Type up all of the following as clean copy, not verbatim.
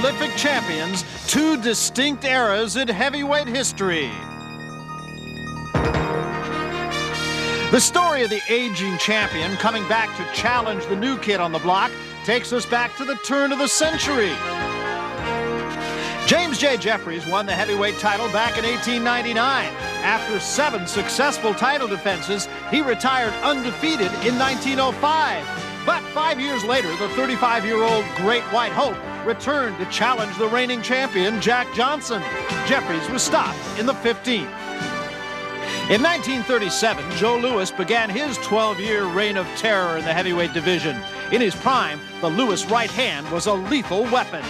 prolific champions, two distinct eras in heavyweight history. The story of the aging champion coming back to challenge the new kid on the block takes us back to the turn of the century. James J. Jeffries won the heavyweight title back in 1899. After 7 successful title defenses, he retired undefeated in 1905. But 5 years later, the 35-year-old Great White Hope returned to challenge the reigning champion, Jack Johnson. Jeffries was stopped in the 15th. In 1937, Joe Louis began his 12-year reign of terror in the heavyweight division. In his prime, the Louis right hand was a lethal weapon.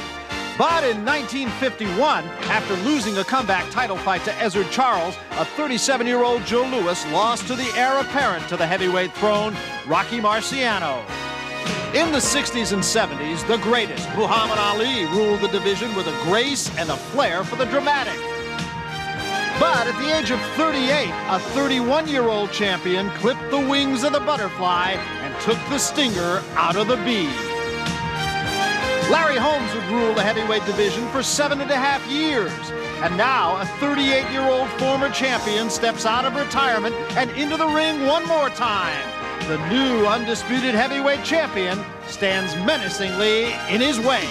But in 1951, after losing a comeback title fight to Ezzard Charles, a 37-year-old Joe Louis lost to the heir apparent to the heavyweight throne, Rocky Marciano. In the 60s and 70s, the greatest, Muhammad Ali, ruled the division with a grace and a flair for the dramatic. But at the age of 38, a 31-year-old champion clipped the wings of the butterfly and took the stinger out of the bee. Larry Holmes would rule the heavyweight division for 7.5 years. And now a 38-year-old former champion steps out of retirement and into the ring one more time. The new undisputed heavyweight champion stands menacingly in his way.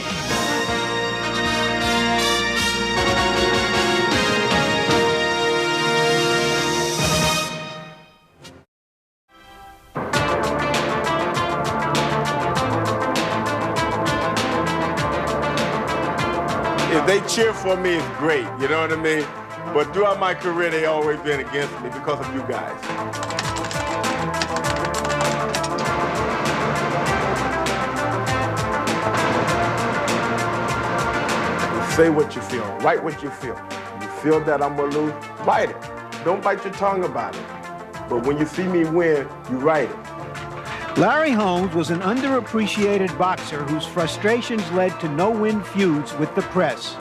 If they cheer for me, it's great, you know what I mean? But throughout my career, they always been against me because of you guys. Say what you feel, write what you feel. You feel that I'm gonna lose, write it. Don't bite your tongue about it. But when you see me win, you write it. Larry Holmes was an underappreciated boxer whose frustrations led to no-win feuds with the press.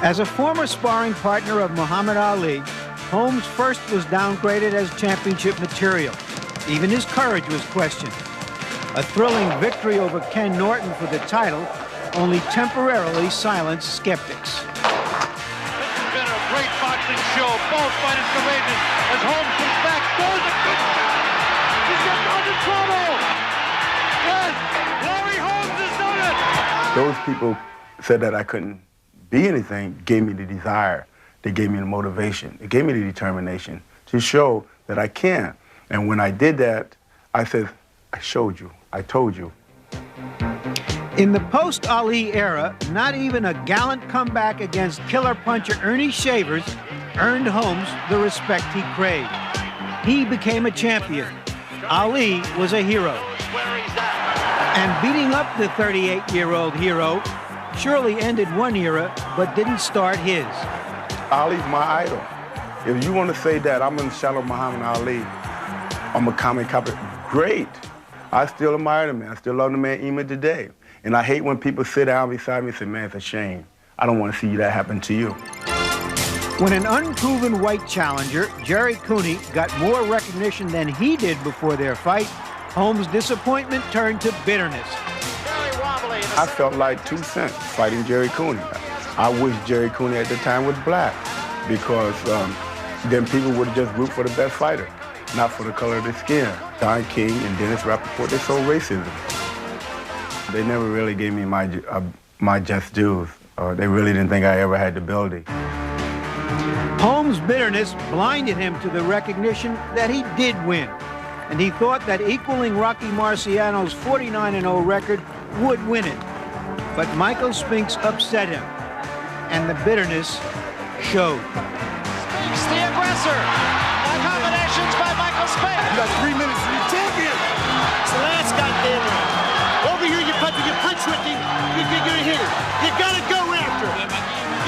As a former sparring partner of Muhammad Ali, Holmes first was downgraded as championship material. Even his courage was questioned. A thrilling victory over Ken Norton for the title only temporarily silenced skeptics. This has been a great boxing show. Both fighters courageous as Holmes comes back, throws a good shot. He's getting into trouble. Yes, Larry Holmes has done it. Those people said that I couldn't be anything, gave me the desire. They gave me the motivation. They gave me the determination to show that I can. And when I did that, I said, I showed you. I told you. In the post-Ali era, not even a gallant comeback against killer puncher Ernie Shavers earned Holmes the respect he craved. He became a champion. Ali was a hero. And beating up the 38-year-old hero surely ended one era, but didn't start his. Ali's my idol. If you want to say that I'm in the shadow of Muhammad Ali, I'm a comic copy, great. I still admire the man. I still love the man even today. And I hate when people sit down beside me and say, man, it's a shame. I don't want to see that happen to you. When an unproven white challenger, Jerry Cooney, got more recognition than he did before their fight, Holmes' disappointment turned to bitterness. I felt like 2 cents fighting Jerry Cooney. I wish Jerry Cooney at the time was black because then people would just root for the best fighter, not for the color of their skin. Don King and Dennis Rappaport, they sold racism. They never really gave me my just dues. They really didn't think I ever had the ability. Holmes' bitterness blinded him to the recognition that he did win, and he thought that equaling Rocky Marciano's 49-0 record would win it. But Michael Spinks upset him, and the bitterness showed. Spinks, the aggressor. Combinations by Michael Spinks. You got 3 minutes to be champion. It's the last goddamn round. Over here, you punch with him, you're gonna hit it. You gotta go after it.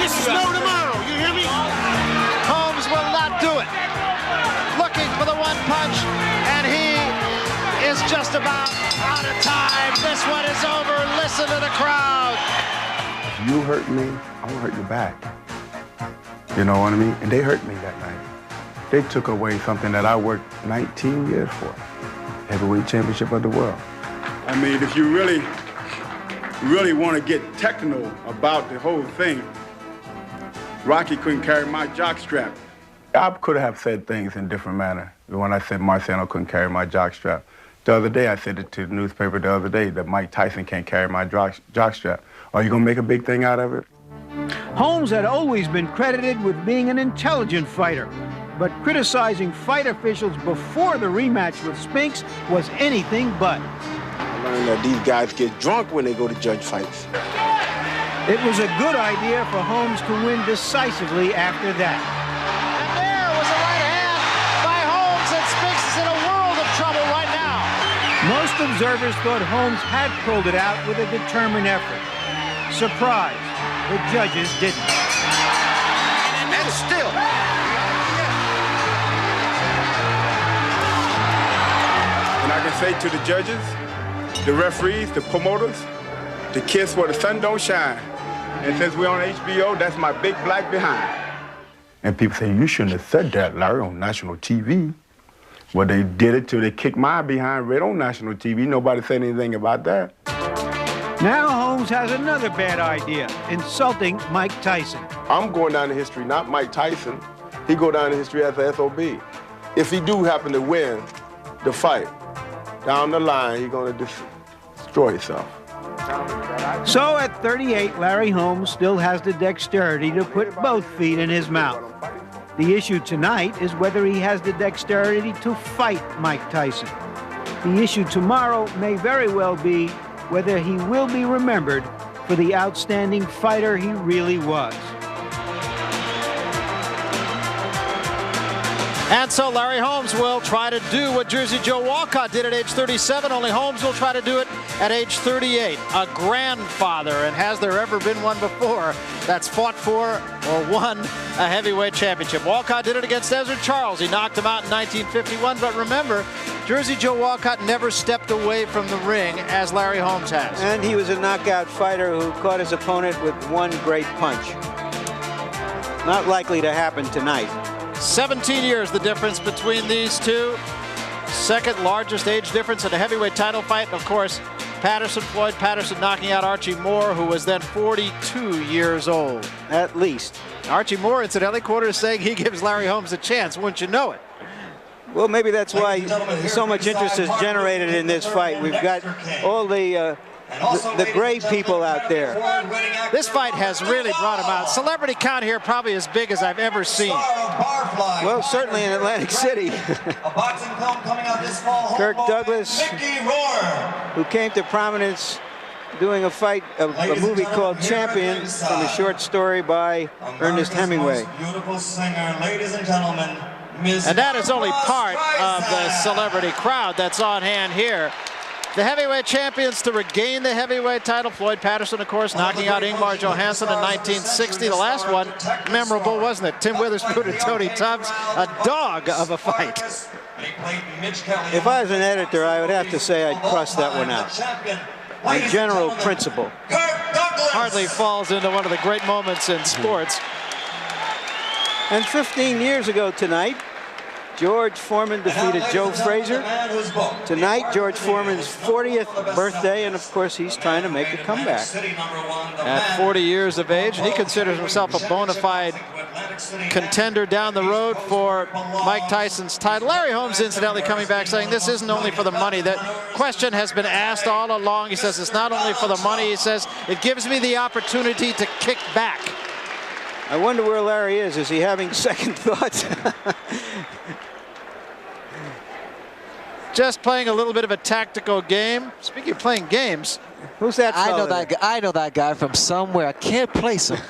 This is no tomorrow, you hear me? Holmes will not do it. Looking for the one punch, and he is just about out of time. This one is over. Listen to the crowd. If you hurt me, I'm gonna hurt you back. You know what I mean? And they hurt me that night. They took away something that I worked 19 years for. Heavyweight championship of the world. I mean, if you really really want to get technical about the whole thing, Rocky couldn't carry my jockstrap. I could have said things in different manner when I said Marciano couldn't carry my jockstrap. The other day, I said it to the newspaper the other day that Mike Tyson can't carry my jockstrap. Are you going to make a big thing out of it? Holmes had always been credited with being an intelligent fighter, but criticizing fight officials before the rematch with Spinks was anything but. I learned that these guys get drunk when they go to judge fights. It was a good idea for Holmes to win decisively after that. And there was a right hand by Holmes, and Spinks is in a world of trouble right now. Most observers thought Holmes had pulled it out with a determined effort. Surprise, the judges didn't. And still. And I can say to the judges, the referees, the promoters, to kiss where the sun don't shine. And since we're on HBO, that's my big black behind. And people say, you shouldn't have said that, Larry, on national TV. Well, they did it till they kicked my behind right on national TV. Nobody said anything about that. Now Holmes has another bad idea, insulting Mike Tyson. I'm going down in history, not Mike Tyson. He go down in history as the SOB. If he do happen to win the fight, down the line, he's going to destroy himself. So at 38, Larry Holmes still has the dexterity to put both feet in his mouth. The issue tonight is whether he has the dexterity to fight Mike Tyson. The issue tomorrow may very well be whether he will be remembered for the outstanding fighter he really was. And so Larry Holmes will try to do what Jersey Joe Walcott did at age 37, only Holmes will try to do it at age 38. A grandfather, and has there ever been one before that's fought for or won a heavyweight championship? Walcott did it against Ezra Charles. He knocked him out in 1951, but remember, Jersey Joe Walcott never stepped away from the ring as Larry Holmes has. And he was a knockout fighter who caught his opponent with one great punch. Not likely to happen tonight. 17 years the difference between these two. Second largest age difference in a heavyweight title fight. And of course, Floyd Patterson knocking out Archie Moore, who was then 42 years old. At least. Archie Moore, incidentally, quoted as saying he gives Larry Holmes a chance, wouldn't you know it? Well, maybe that's why so much interest is generated in this fight. We've got all the great people out there. This fight has really brought him out. Celebrity count here probably as big as I've ever seen. Well, certainly in Atlantic City. Kirk Douglas, who came to prominence doing a movie called Champion, from a short story by Ernest Hemingway. Beautiful singer, ladies and gentlemen, And that is only part of the celebrity crowd that's on hand here. The heavyweight champions to regain the heavyweight title. Floyd Patterson, of course, knocking out Ingmar Johansson in 1960. The last one, memorable, wasn't it? Tim Witherspoon and Tony Tubbs, a dog of a fight. If I was an editor, I would have to say I'd cross that one out. On general principle. Hardly falls into one of the great moments in sports. And 15 years ago tonight, George Foreman defeated Joe Frazier. Tonight, George Foreman's 40th birthday, and of course, he's trying to make a comeback. At 40 years of age, he considers himself a bona fide contender down the road for Mike Tyson's title. Larry Holmes, incidentally, coming back saying this isn't only for the money. That question has been asked all along. He says it's not only for the money. He says it gives me the opportunity to kick back. I wonder where Larry is. Is he having second thoughts? Just playing a little bit of a tactical game. Speaking of playing games, who's that fellow? I know that guy from somewhere. I can't place him.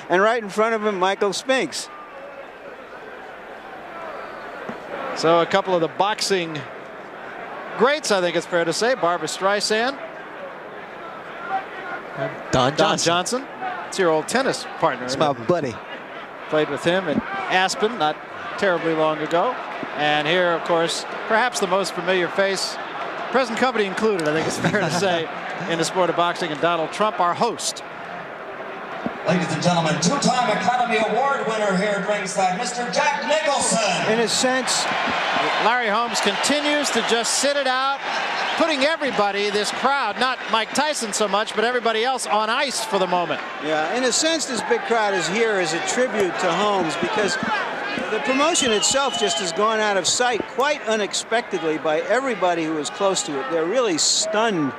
And right in front of him, Michael Spinks. So a couple of the boxing greats, I think it's fair to say. Barbra Streisand. Don Johnson. It's your old tennis partner. It's my buddy. Played with him in Aspen not terribly long ago. And here, of course, perhaps the most familiar face, present company included, I think it's fair to say, in the sport of boxing, and Donald Trump, our host. Ladies and gentlemen, two-time Academy Award winner here at ringside, Mr. Jack Nicholson. In a sense, Larry Holmes continues to just sit it out putting everybody, this crowd, not Mike Tyson so much, but everybody else on ice for the moment. Yeah, in a sense, this big crowd is here as a tribute to Holmes because the promotion itself just has gone out of sight quite unexpectedly by everybody who was close to it. They're really stunned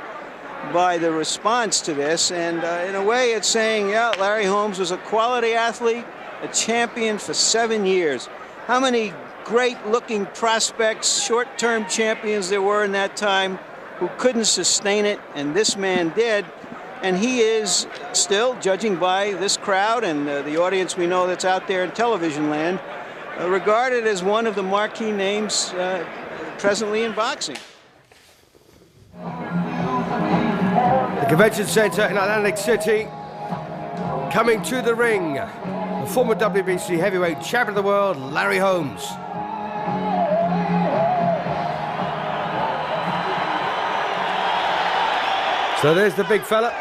by the response to this, and in a way it's saying, yeah, Larry Holmes was a quality athlete, a champion for 7 years. How many great-looking prospects, short-term champions there were in that time who couldn't sustain it, and this man did. And he is still, judging by this crowd and the audience we know that's out there in television land, regarded as one of the marquee names presently in boxing. The Convention Center in Atlantic City, coming to the ring, the former WBC heavyweight champion of the world, Larry Holmes. So there's the big fella.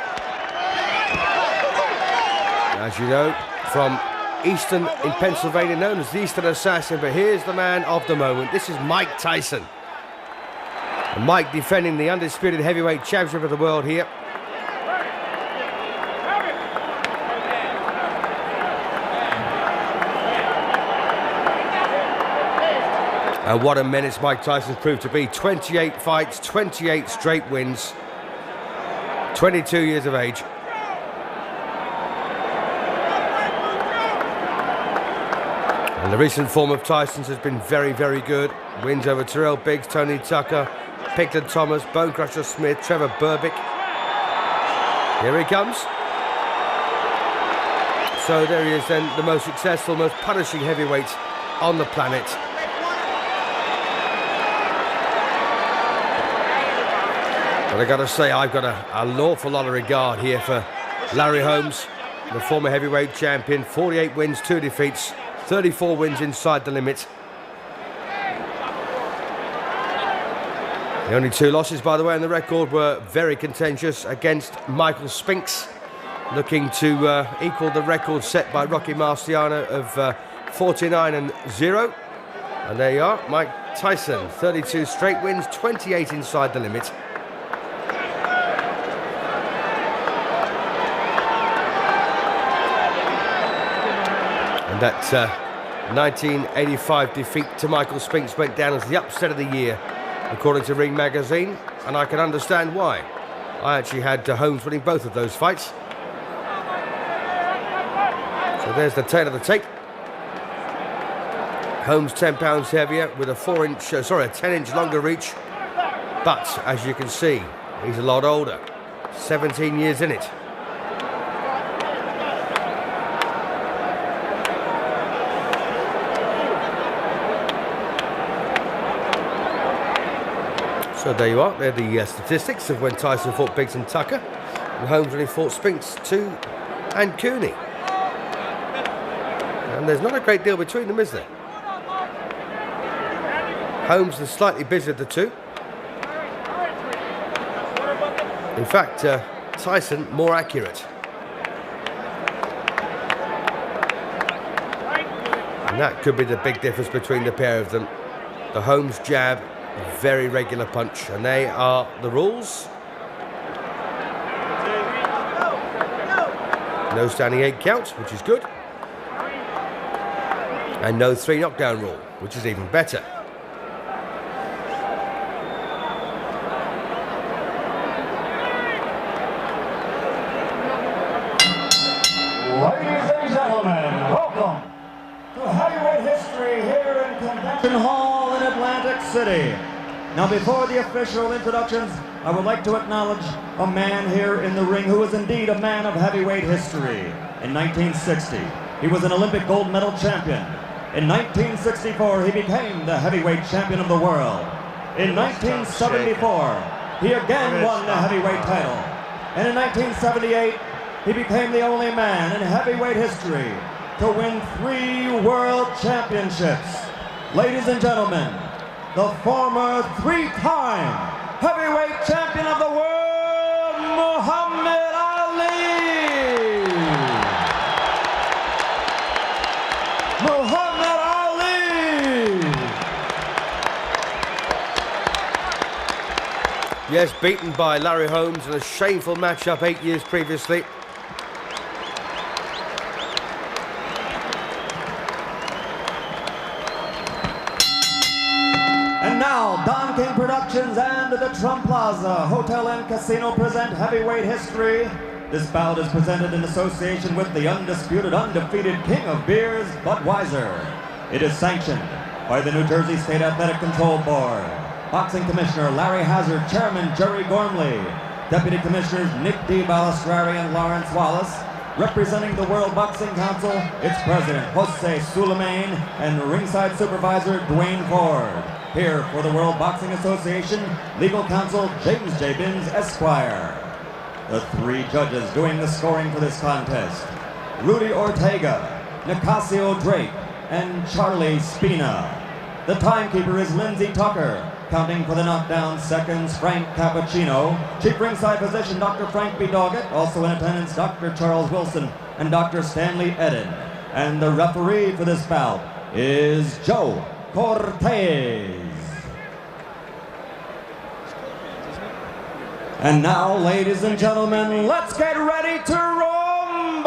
As you know, from Easton in Pennsylvania, known as the Eastern Assassin, but here's the man of the moment. This is Mike Tyson. And Mike defending the undisputed heavyweight championship of the world here. And what a menace Mike Tyson's proved to be. 28 fights, 28 straight wins, 22 years of age. And the recent form of Tyson's has been very, very good. Wins over Terrell Biggs, Tony Tucker, Picton Thomas, Bone Crusher Smith, Trevor Berbick. Here he comes. So there he is then, the most successful, most punishing heavyweight on the planet. But I gotta say, I've got an awful lot of regard here for Larry Holmes, the former heavyweight champion. 48 wins, 2 defeats, 34 wins inside the limit. The only 2 losses, by the way, on the record were very contentious against Michael Spinks, looking to equal the record set by Rocky Marciano of 49-0. And there you are, Mike Tyson, 32 straight wins, 28 inside the limit. And that 1985 defeat to Michael Spinks went down as the upset of the year, according to Ring Magazine, and I can understand why. I actually had Holmes winning both of those fights. So there's the tail of the tape. Holmes 10 pounds heavier with a 10-inch longer reach, but as you can see, he's a lot older. 17 years in it. So there you are, they're the statistics of when Tyson fought Biggs and Tucker, and Holmes when he fought Spinks, and Cooney. And there's not a great deal between them, is there? Holmes is slightly busier of the two. In fact, Tyson more accurate. And that could be the big difference between the pair of them. The Holmes jab, very regular punch, and they are the rules. No standing 8 count, which is good. And no 3 knockdown rule, which is even better. Ladies and gentlemen, welcome to heavyweight history here in Convention Hall in Atlantic City. Now, before the official introductions, I would like to acknowledge a man here in the ring who is indeed a man of heavyweight history. In 1960, he was an Olympic gold medal champion. In 1964, he became the heavyweight champion of the world. In 1974, he again won the heavyweight title. And in 1978, he became the only man in heavyweight history to win 3 world championships. Ladies and gentlemen, the former 3-time heavyweight champion of the world, Muhammad Ali! Muhammad Ali! Yes, beaten by Larry Holmes in a shameful matchup 8 years previously. And now, Don King Productions and the Trump Plaza Hotel and Casino present heavyweight history. This bout is presented in association with the undisputed, undefeated king of beers, Budweiser. It is sanctioned by the New Jersey State Athletic Control Board. Boxing Commissioner Larry Hazard, Chairman Jerry Gormley, Deputy Commissioners Nick D. Balistrari and Lawrence Wallace. Representing the World Boxing Council, its President Jose Suleiman and ringside supervisor Dwayne Ford. Here for the World Boxing Association, legal counsel James J. Binns, Esquire. The three judges doing the scoring for this contest: Rudy Ortega, Nicasio Drake, and Charlie Spina. The timekeeper is Lindsey Tucker. Counting for the knockdown seconds, Frank Cappuccino. Chief ringside physician, Dr. Frank B. Doggett. Also in attendance, Dr. Charles Wilson and Dr. Stanley Eden. And the referee for this bout is Joe Cortez. And now, ladies and gentlemen, let's get ready to rumble!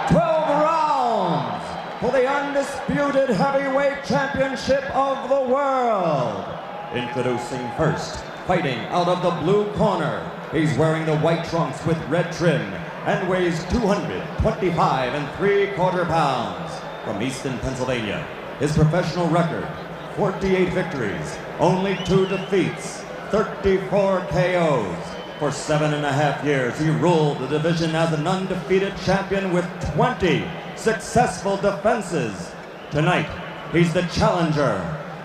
12 rounds for the undisputed heavyweight championship of the world. Introducing first, fighting out of the blue corner. He's wearing the white trunks with red trim and weighs 225 3/4 pounds. From Easton, Pennsylvania, his professional record, 48 victories, only 2 defeats, 34 KOs. For 7.5 years, he ruled the division as an undefeated champion with 20 successful defenses. Tonight, he's the challenger.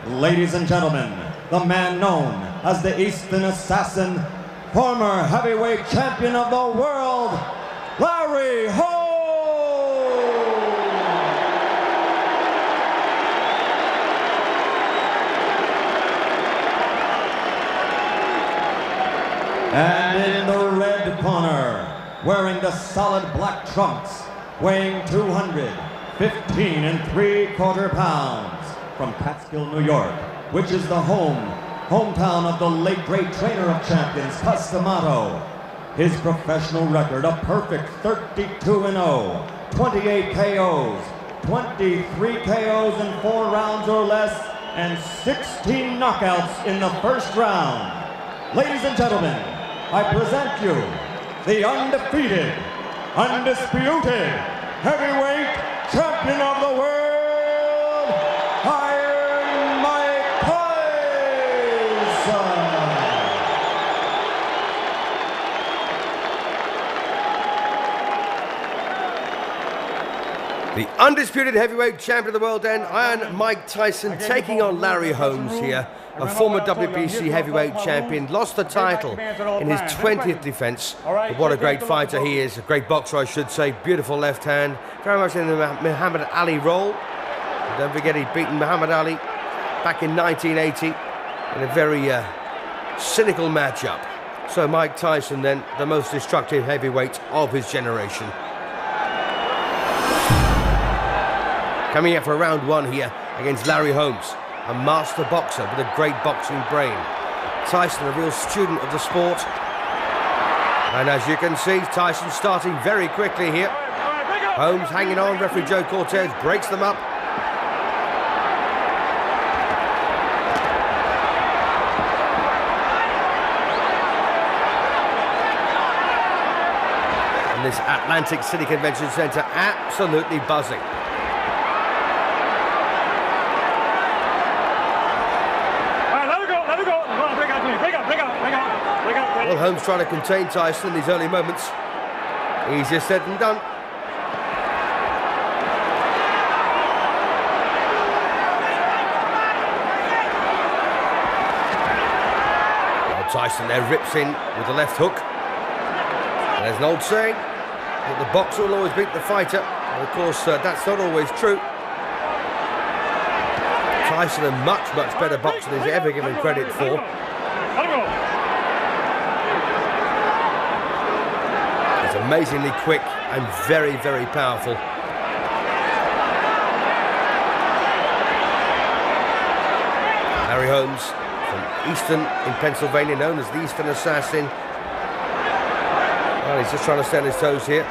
Ladies and gentlemen, the man known as the Eastern Assassin, former heavyweight champion of the world, Larry Holmes! And in the red corner, wearing the solid black trunks, weighing 215 3/4 pounds, from Catskill, New York, which is the hometown of the late great trainer of champions, Cus D'Amato. His professional record, a perfect 32-0, 28 KOs, 23 KOs in 4 rounds or less, and 16 knockouts in the first round. Ladies and gentlemen, I present you the undefeated, undisputed heavyweight champion of the world, Iron Mike Tyson. The undisputed heavyweight champion of the world then, Iron Mike Tyson, taking on Larry Holmes here. A former WBC heavyweight champion, lost the title in his 20th defense. But what a great fighter he is, a great boxer I should say, beautiful left hand, very much in the Muhammad Ali role. And don't forget he'd beaten Muhammad Ali back in 1980 in a very cynical matchup. So Mike Tyson then, the most destructive heavyweight of his generation. Coming up for round 1 here against Larry Holmes, a master boxer with a great boxing brain. Tyson, a real student of the sport. And as you can see, Tyson starting very quickly here. Holmes hanging on, referee Joe Cortez breaks them up. And this Atlantic City Convention Center absolutely buzzing. Well, Holmes trying to contain Tyson in these early moments. Easier said than done. Well, Tyson there rips in with the left hook. And there's an old saying that the boxer will always beat the fighter. And of course, that's not always true. Tyson, a much, much better boxer than he's ever given credit for. Amazingly quick and very, very powerful. Larry Holmes from Eastern in Pennsylvania, known as the Eastern Assassin. Well, he's just trying to stay on his toes here.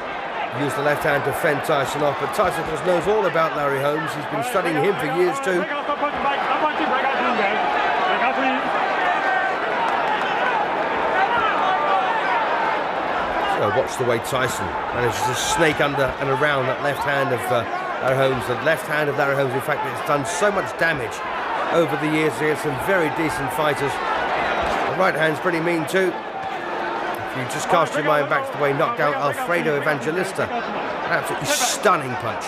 Use the left hand to fend Tyson off, but Tyson, of course, knows all about Larry Holmes. He's been studying him for years too. So watch the way Tyson manages to snake under and around that left hand of Larry Holmes. The left hand of Larry Holmes, in fact, it's done so much damage over the years against some very decent fighters. The right hand's pretty mean too. If you just cast your mind back to the way he knocked out Alfredo Evangelista, an absolutely stunning punch.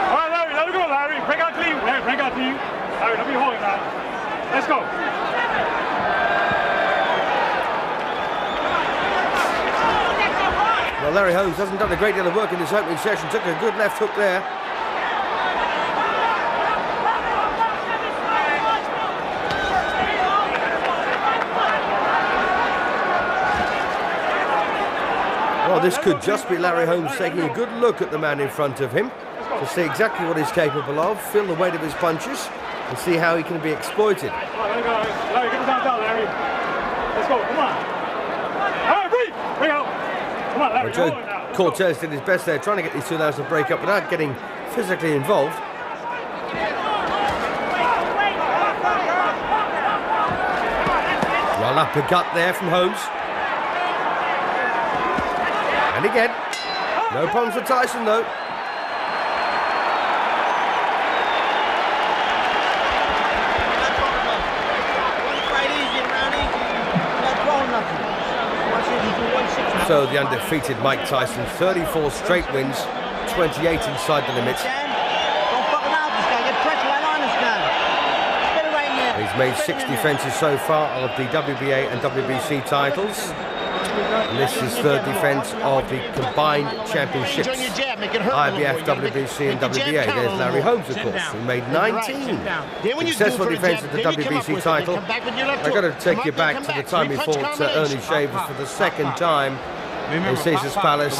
All right, Larry, let it go, Larry. Break out clean. Larry, break out clean. Larry, don't be holding now. Let's go. Well, Larry Holmes hasn't done a great deal of work in this opening session. Took a good left hook there. Well, this could just be Larry Holmes taking a good look at the man in front of him to see exactly what he's capable of, feel the weight of his punches, and see how he can be exploited. Larry, get the down, Larry. Let's go, come on. All right, breathe. Bring out. Come on, Larry. Well, Joe Cortez did his best there, trying to get these two lads to break up without getting physically involved. Well, uppercut there from Holmes. And again, no problems for Tyson though. So the undefeated Mike Tyson, 34 straight wins, 28 inside the limit. He's made 6 defences so far of the WBA and WBC titles. And this is third defence of the combined championships, IBF, WBC and WBA. There's Larry Holmes, of course, who made 19 successful defences of the WBC title. I've got to take you back to the time he fought Ernie Shavers for the second time in Caesar's Palace.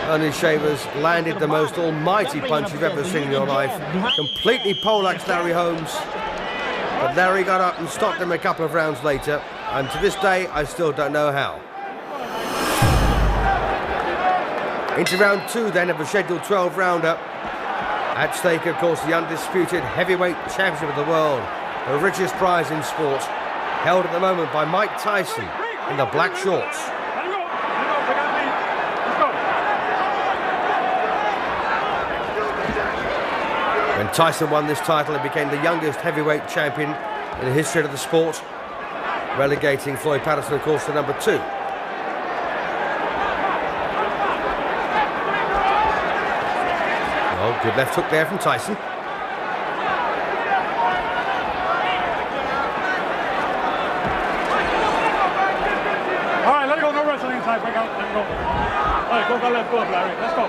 Ernie Shavers landed the most almighty punch you've ever seen in your life. Completely poleaxed Larry Holmes. But Larry got up and stopped him a couple of rounds later. And to this day, I still don't know how. Into round 2 then of a scheduled 12 rounder. At stake, of course, the undisputed heavyweight championship of the world, the richest prize in sport, held at the moment by Mike Tyson in the black shorts. When Tyson won this title, he became the youngest heavyweight champion in the history of the sport, relegating Floyd Patterson, of course, to number 2. Oh, good left hook there from Tyson. All right, let it go. No wrestling inside. Break out. Let it go. All right, go left. Go up, Larry. Let's go.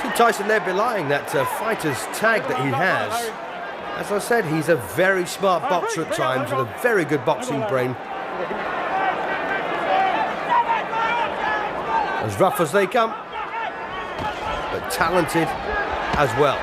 See Tyson there belying that fighter's tag that he has. As I said, he's a very smart boxer at times with a very good boxing brain. As rough as they come, but talented as well.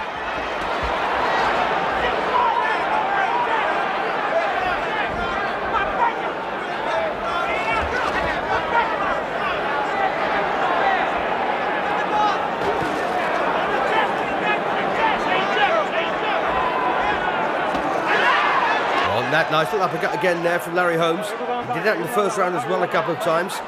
Well, that nice little uppercut again there from Larry Holmes. He did that in the first round as well a couple of times.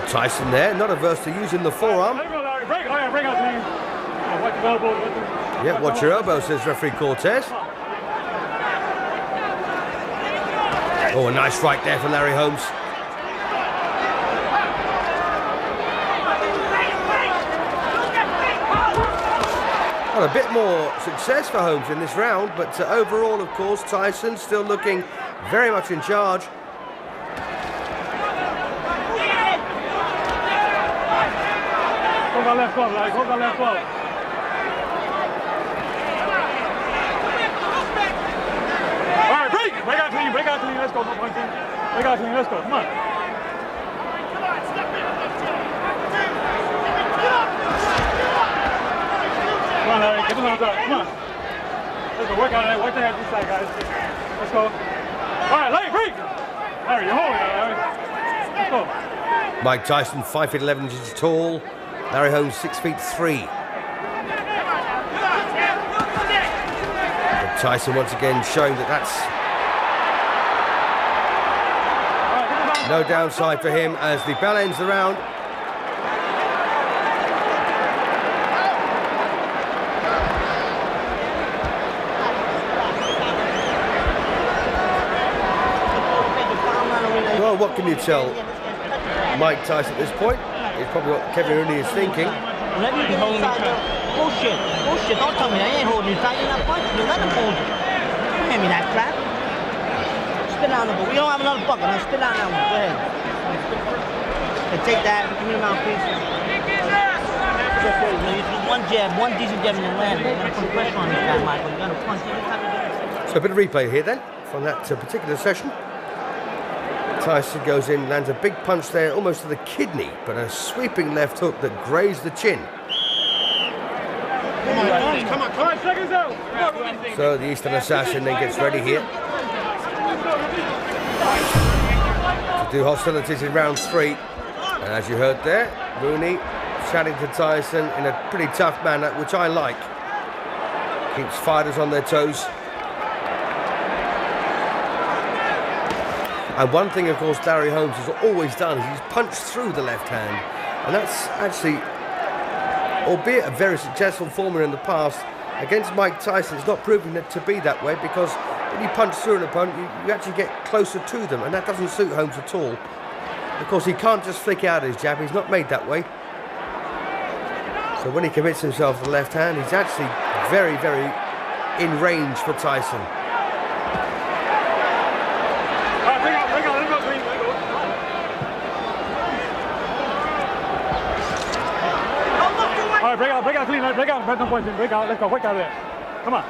Tyson there, not averse to using the forearm. Yeah, watch your elbow, says referee Cortez. Oh, a nice right there for Larry Holmes. Well, a bit more success for Holmes in this round, but overall, of course, Tyson still looking very much in charge. that left glove, Larry. Hold that left glove. All right, break! Break out clean, let's go. No punching. Break out clean, let's go. Come on. Come on, Larry, get the hands up. Come on. Let's go, work on it. Work the head this side, guys. Let's go. All right, Larry, break! Larry, you're holding it, Larry. Let's go. Mike Tyson, 5 feet 11 inches tall. Larry Holmes, 6 feet 3. But Tyson once again showing that that's no downside for him as the bell ends the round. Well, what can you tell Mike Tyson at this point? It's probably what Kevin Rooney is thinking. Let me get inside there. Bullshit. Bullshit. Don't tell me I ain't holding you tight. You're not punching me. Let him hold you. Don't hand me that crap. Spit down there, but we don't have another bucket. Now spit down that one. Go ahead. Hey, take that. Give me the mouthpiece. You do one jab, one decent jab in the land. You're going to put pressure on this guy, Michael. You're going to punch every time you do it. So a bit of replay here then from that particular session. Tyson goes in, lands a big punch there, almost to the kidney, but a sweeping left hook that grazed the chin. Come on, seconds out. So the Eastern Assassin then gets ready here to do hostilities in round 3. And as you heard there, Rooney chatting to Tyson in a pretty tough manner, which I like. Keeps fighters on their toes. And one thing, of course, Larry Holmes has always done is he's punched through the left hand. And that's actually, albeit a very successful formula in the past, against Mike Tyson, it's not proving it to be that way because when you punch through an opponent, you actually get closer to them, and that doesn't suit Holmes at all. Of course, he can't just flick out his jab. He's not made that way. So when he commits himself to the left hand, he's actually very, very in range for Tyson. All right, break out clean, break out, no punching, break out, let's go, work out there. Come on.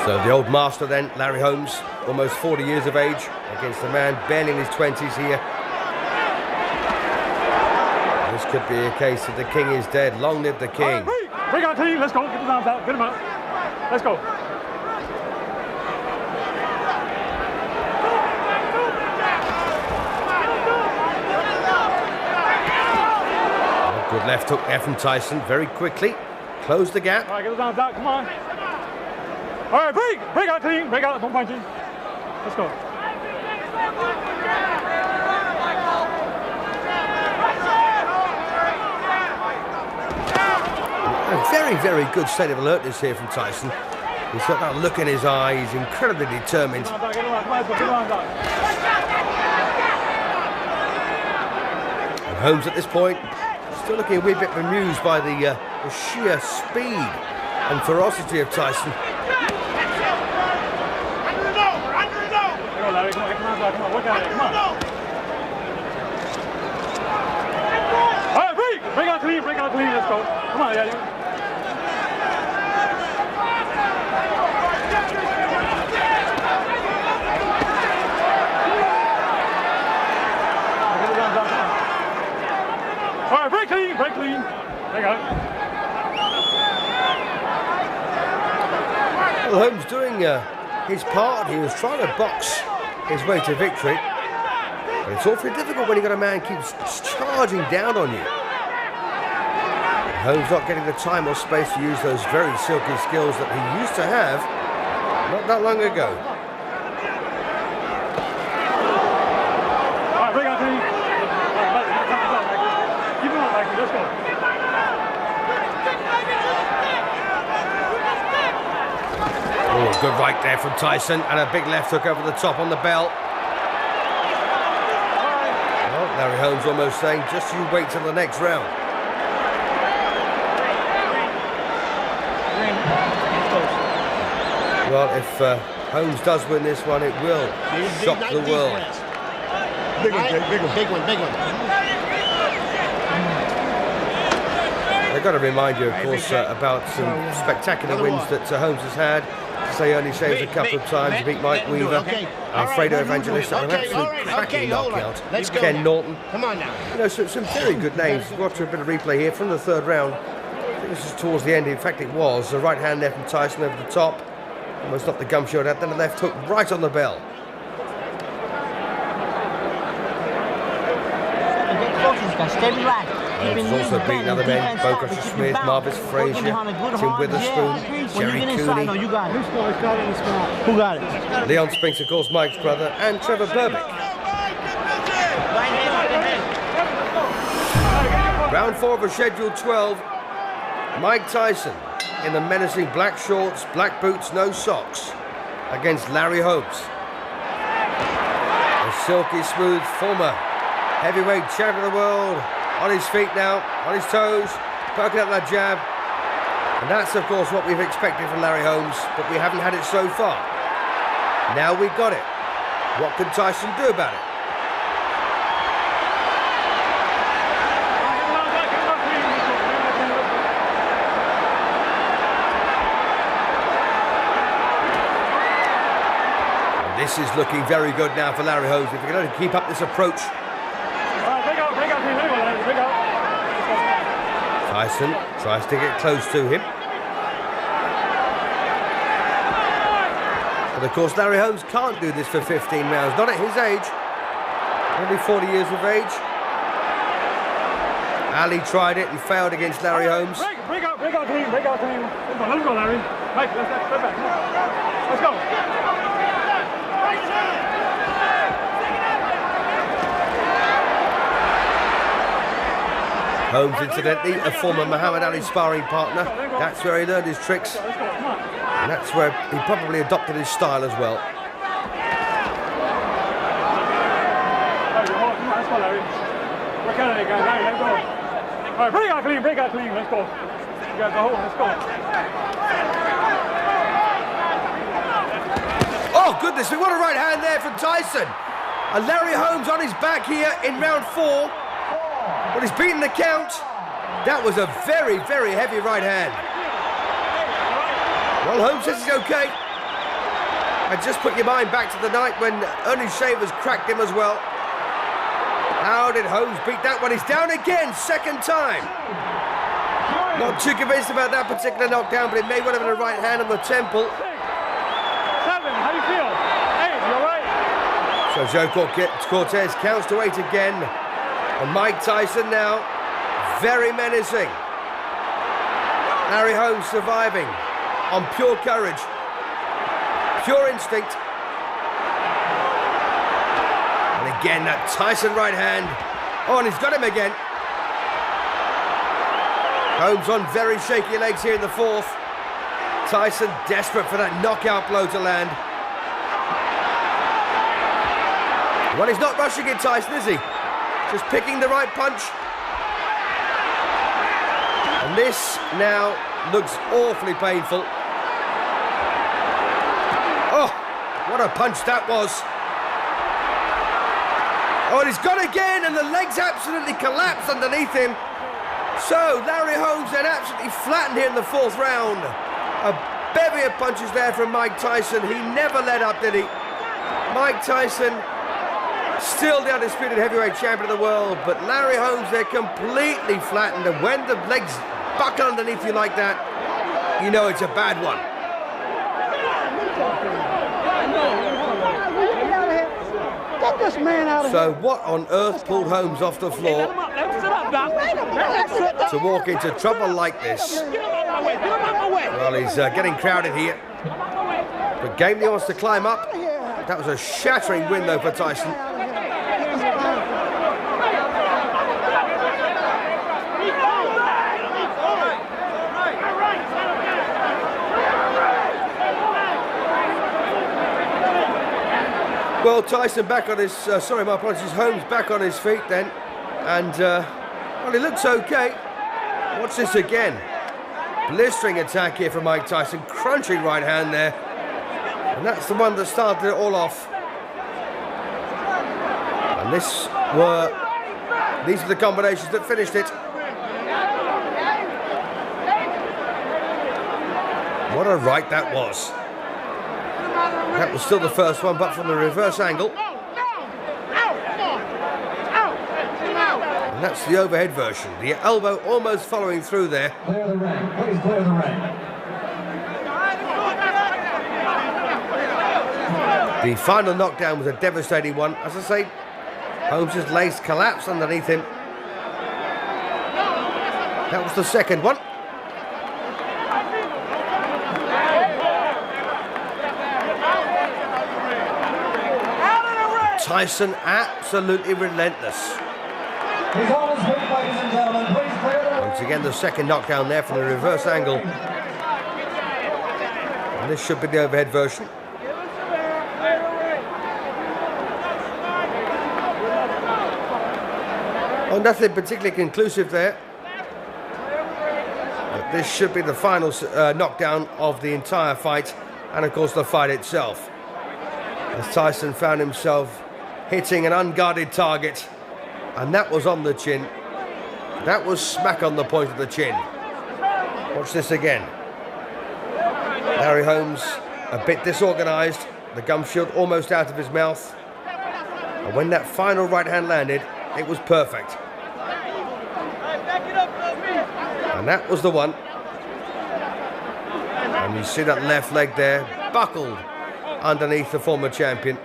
So the old master then, Larry Holmes, almost 40 years of age, against a man barely in his 20s here. This could be a case that the king is dead. Long live the king. Break out clean, let's go, get the arms out, get him out. Let's go. Good left hook there from Tyson, very quickly. Close the gap. All right, get those arms out, come on. All right, break out clean, break out, don't punch him. Let's go. A very, very good state of alertness here from Tyson. He's got that look in his eye, he's incredibly determined. And Holmes at this point, still looking a wee bit bemused by the sheer speed and ferocity of Tyson. Larry, come on, work out there, come on. All right, break out clean, let's go. Come on, yeah. All right, break clean, break out. Well, Holmes doing his part. He was trying to box his way to victory, but it's awfully difficult when you've got a man keeps charging down on you. Holmes not getting the time or space to use those very silky skills that he used to have not that long ago. All right, break out clean. Keep it on, Mikey, let's go. Oh, good right there from Tyson, and a big left hook over the top on the bell. Well, Larry Holmes almost saying, just you wait till the next round. Well, if Holmes does win this one, it will shock the world. Big one. I've got to remind you, of course, about some spectacular wins that Holmes has had. To say only saves a couple of times, he beat Mike Weaver, Alfredo Evangelista, an absolute cracking knockout. Ken Norton. Come on now. You know, some very good names. Watch a bit of replay here from the third round. I think this is towards the end. In fact, it was. The right hand there from Tyson over the top. Almost knocked the gum shield out. Then the left hook right on the bell. Holmes has also beaten other men, Bo Smith, Marvis Frazier, Tim Witherspoon, Jerry Cooney. Who got it? Leon Spinks, of course, Mike's brother, and Trevor Burbick. Round 4 of a scheduled 12. Mike Tyson in the menacing black shorts, black boots, no socks against Larry Holmes. A silky smooth former heavyweight champion of the world. On his feet now, on his toes, poking up that jab. And that's, of course, what we've expected from Larry Holmes, but we haven't had it so far. Now we've got it. What can Tyson do about it? This is looking very good now for Larry Holmes. If you're going to keep up this approach. Tyson tries to get close to him. But of course Larry Holmes can't do this for 15 rounds, not at his age. Only 40 years of age. Ali tried it and failed against Larry Holmes. Break out team. Let's go, Larry. Mike, let's back. Let's go. Holmes, incidentally, a former Muhammad Ali sparring partner. That's where he learned his tricks. And that's where he probably adopted his style as well. Break out clean. Let's go. You guys go home. Let's go. Oh, goodness me, what a right hand there from Tyson. And Larry Holmes on his back here in round 4. But he's beaten the count. That was a very, very heavy right hand. Well, Holmes says he's okay. And just put your mind back to the night when Ernie Shavers cracked him as well. How did Holmes beat that one? He's down again, second time. Not too convinced about that particular knockdown, but it may well have been a right hand on the temple. 7, how do you feel? 8, you all right? So Joe Cortez counts to 8 again. And Mike Tyson now, very menacing. Larry Holmes surviving on pure courage, pure instinct. And again, that Tyson right hand. Oh, and he's got him again. Holmes on very shaky legs here in the 4th. Tyson desperate for that knockout blow to land. Well, he's not rushing it, Tyson, is he? Just picking the right punch. And this now looks awfully painful. Oh, what a punch that was. Oh, and he's got again, and the legs absolutely collapsed underneath him. So, Larry Holmes then absolutely flattened here in the 4th round. A bevy of punches there from Mike Tyson. He never let up, did he? Mike Tyson, still the undisputed heavyweight champion of the world, but Larry Holmes, they're completely flattened, and when the legs buckle underneath you like that, you know it's a bad one. Get this man out of here. So what on earth pulled Holmes off the floor to walk into trouble like this? Well, he's getting crowded here. But Gamely wants to climb up. That was a shattering win, though, for Tyson. Well, Tyson back on his, sorry, my apologies, Holmes back on his feet then. And, well, he looks okay. Watch this again. Blistering attack here from Mike Tyson. Crunching right hand there. And that's the one that started it all off. And these are the combinations that finished it. What a right that was. That was still the first one, but from the reverse angle. And that's the overhead version. The elbow almost following through there. Clear the ring. Please clear the ring. The final knockdown was a devastating one. As I say, Holmes' legs collapsed underneath him. That was the second one. Tyson absolutely relentless. He's on his feet, ladies and gentlemen. Please clear the ring. Once again, the second knockdown there from the reverse angle. And this should be the overhead version. Oh, nothing particularly conclusive there. But this should be the final knockdown of the entire fight, and of course the fight itself. As Tyson found himself hitting an unguarded target, and that was on the chin. That was smack on the point of the chin. Watch this again. Larry Holmes a bit disorganised, the gum shield almost out of his mouth, and when that final right hand landed, it was perfect. And that was the one. And you see that left leg there, buckled underneath the former champion.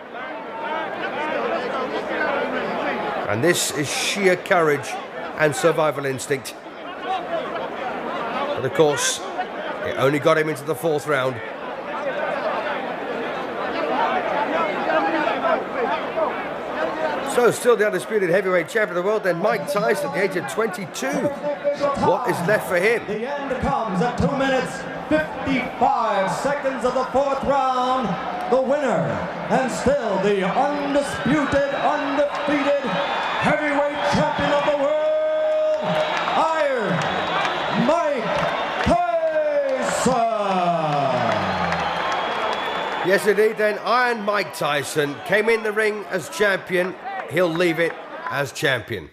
And this is sheer courage and survival instinct. But of course, it only got him into the fourth round. So still the undisputed heavyweight champion of the world, then Mike Tyson at the age of 22. What is left for him? The end comes at 2 minutes, 55 seconds of the fourth round. The winner, and still the undisputed, undefeated heavyweight champion of the world, Iron Mike Tyson. Yes, indeed, then Iron Mike Tyson came in the ring as champion. He'll leave it as champion.